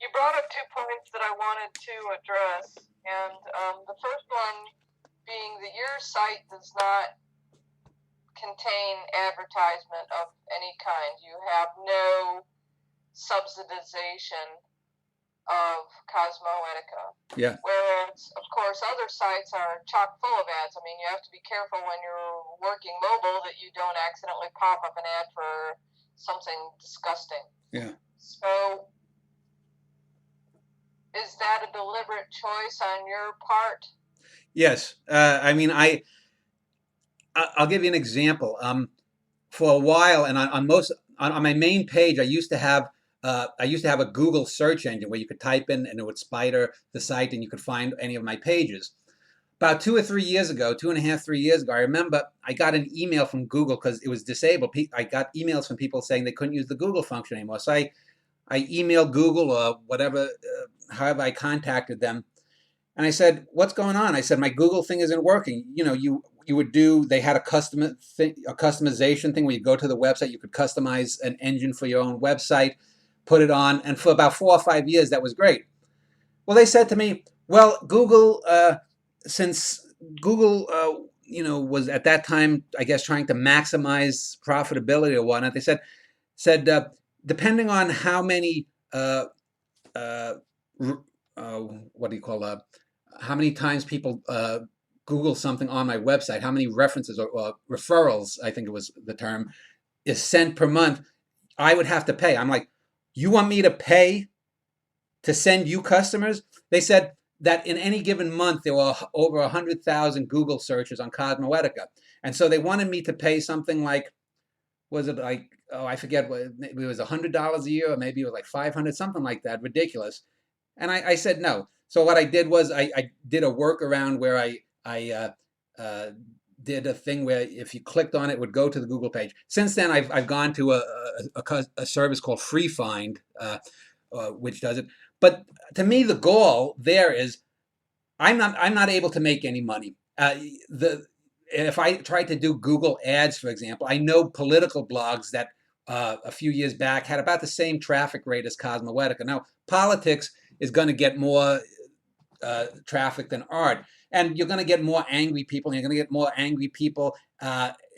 You brought up 2 points that I wanted to address, and the first one being that your site does not contain advertisement of any kind. You have no subsidization of Cosmoetica. Yeah. Whereas, of course, other sites are chock full of ads. I mean, you have to be careful when you're working mobile that you don't accidentally pop up an ad for something disgusting. Yeah. So, is that a deliberate choice on your part? Yes. I mean, I'll give you an example. For a while, and on my main page, I used to have a Google search engine where you could type in and it would spider the site and you could find any of my pages. About 2 or 3 years ago, 2.5, 3 years ago, I remember I got an email from Google because it was disabled. I got emails from people saying they couldn't use the Google function anymore. So I emailed Google or whatever, however I contacted them, and I said, "What's going on?" I said, "My Google thing isn't working." You would do. They had a customization thing where you go to the website, you could customize an engine for your own website, put it on, and for about 4 or 5 years, that was great. Well, they said to me, "Well, Google, since Google, was at that time, I guess, trying to maximize profitability or whatnot, they said depending on how many uh, what do you call how many times people Google something on my website, how many references or referrals, I think it was the term, is sent per month, I would have to pay." I'm like, "You want me to pay to send you customers?" They said that in any given month there were over 100,000 Google searches on Cosmoetica, and so they wanted me to pay something like, was it like, oh, I forget, what maybe it was $100 a year or maybe it was like 500, something like that, ridiculous. And I said no. So what I did was I did a workaround where I did a thing where if you clicked on it, it would go to the Google page. Since then, I've gone to a service called Free Find, which does it. But to me, the goal there is I'm not able to make any money. The If I try to do Google ads, for example, I know political blogs that a few years back had about the same traffic rate as Cosmoetica. Now, politics is going to get more traffic than art, and you're going to get more angry people, and you're going to get more angry people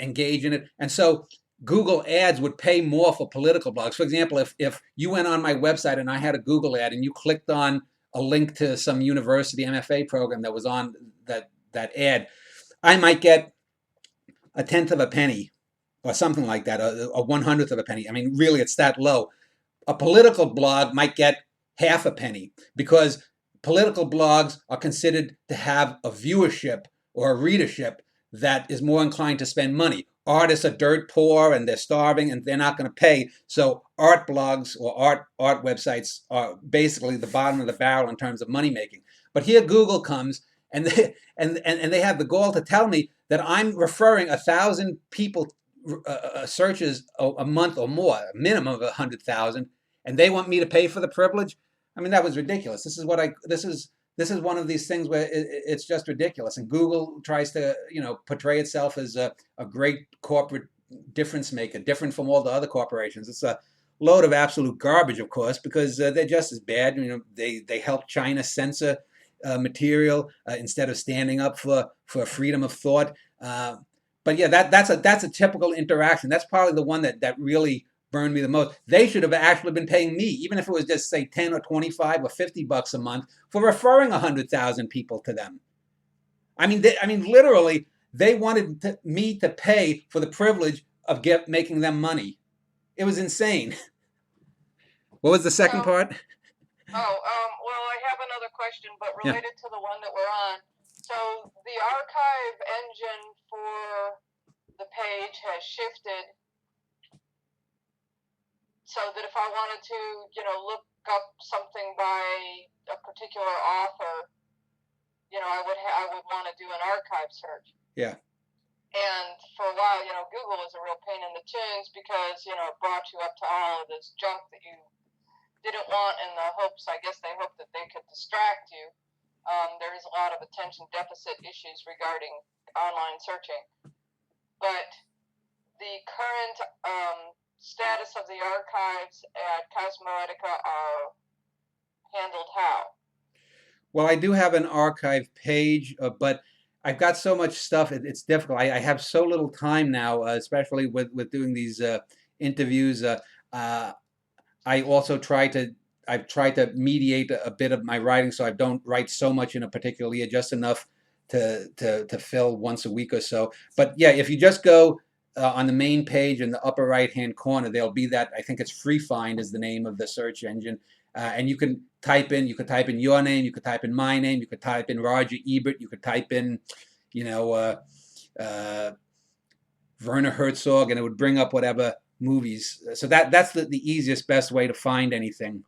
engage in it, and so Google ads would pay more for political blogs. For example, if you went on my website and I had a Google ad and you clicked on a link to some university MFA program that was on that ad, I might get a tenth of a penny or something like that, a 1/100th of a penny. I mean, really, it's that low. A political blog might get half a penny because political blogs are considered to have a viewership or a readership that is more inclined to spend money. Artists are dirt poor and they're starving and they're not going to pay. So art blogs or art websites are basically the bottom of the barrel in terms of money making. But here Google comes and they have the gall to tell me that I'm referring 1,000 people searches a month or more, a minimum of 100,000, and they want me to pay for the privilege. I mean, that was ridiculous. This is one of these things where it's just ridiculous. And Google tries to portray itself as a great corporate difference maker, different from all the other corporations. It's a load of absolute garbage, of course, because they're just as bad. They help China censor material instead of standing up for freedom of thought. But yeah, that's a typical interaction. That's probably the one that really burned me the most. They should have actually been paying me, even if it was just say 10 or 25 or $50 a month for referring 100,000 people to them. Literally, they wanted me to pay for the privilege of making them money. It was insane. What was the second So, part? well, I have another question, but Yeah. related to the one that we're on. So, the archive engine for the page has shifted so that if I wanted to, look up something by a particular author, I would want to do an archive search. Yeah. And for a while, Google was a real pain in the tunes because, it brought you up to all of this junk that you didn't want in the hopes, I guess they hoped that they could distract you. There is a lot of attention deficit issues regarding online searching. But the current status of the archives at Cosmoetica are handled how? Well, I do have an archive page, but I've got so much stuff. It's difficult. I have so little time now, especially with doing these interviews. Uh, I also I've tried to mediate a bit of my writing, so I don't write so much in a particular year, just enough to fill once a week or so. But yeah, if you just go on the main page in the upper right hand corner, there'll be that. I think it's Free Find is the name of the search engine, and you can type in. You could type in your name. You could type in my name. You could type in Roger Ebert. You could type in, you know, uh, Werner Herzog, and it would bring up whatever movies. So that's the easiest, best way to find anything.